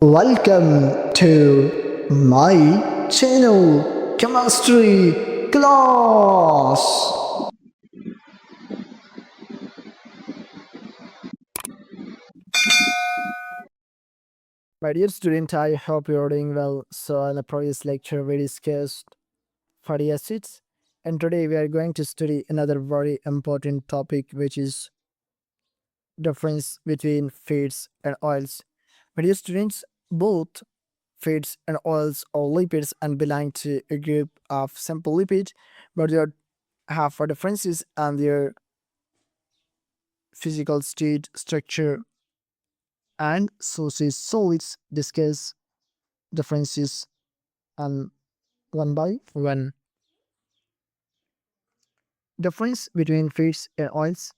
Welcome to my channel, Chemistry Class. My dear student, I hope you're doing well. So, in the previous lecture, we discussed fatty acids, and today we are going to study another very important topic, which is difference between fats and oils. My dear students, both fats and oils are lipids and belong to a group of simple lipids, but they have differences and their physical state, structure, and sources. So let's discuss differences and one by one. Difference between fats and oils.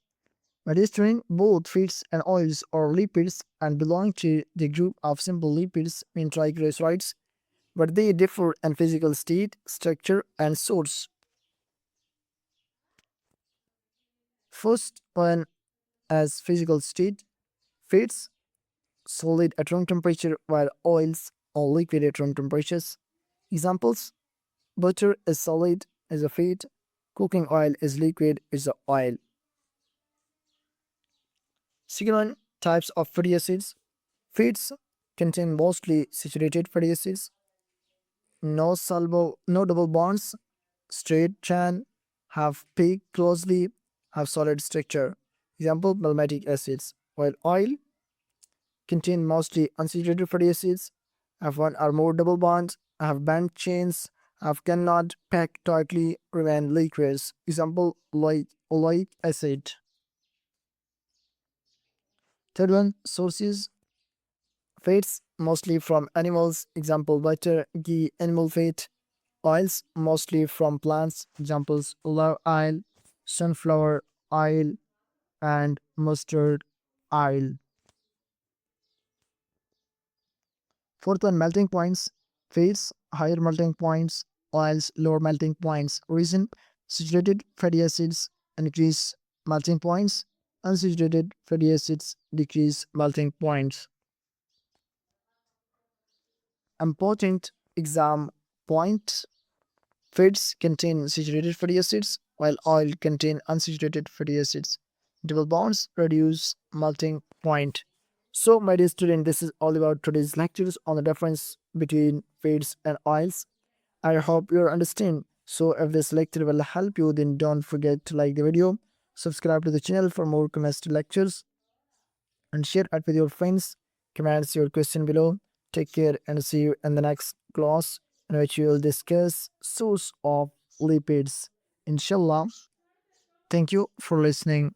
By this term, both fats and oils are lipids and belong to the group of simple lipids in triglycerides, but they differ in physical state, structure, and source. First one as physical state, fats solid at room temperature while oils are liquid at room temperatures. Examples: butter is solid as a fat, cooking oil is liquid as a oil. Second one, types of fatty acids. Fats contain mostly saturated fatty acids, no double bonds, straight chain, have peak closely, have solid structure. Example, malmatic acids. While oil contain mostly unsaturated fatty acids, have one or more double bonds, have band chains, have cannot pack tightly, remain liquids. Example, like oleic acid. Third one, sources. Fats mostly from animals. Example, butter, ghee, animal fat. Oils mostly from plants. Examples, olive oil, sunflower oil, and mustard oil. Fourth one, melting points. Fats, higher melting points. Oils, lower melting points. Reason, saturated fatty acids increase melting points. Unsaturated fatty acids decrease melting points. Important exam point. Fats contain saturated fatty acids, while oil contain unsaturated fatty acids. Double bonds reduce melting point. So, my dear student, this is all about today's lectures on the difference between fats and oils. I hope you understand. So, if this lecture will help you, then don't forget to like the video, subscribe to the channel for more chemistry lectures, and share it with your friends. Comments your question below. Take care and see you in the next class in which we will discuss source of lipids. Inshallah. Thank you for listening.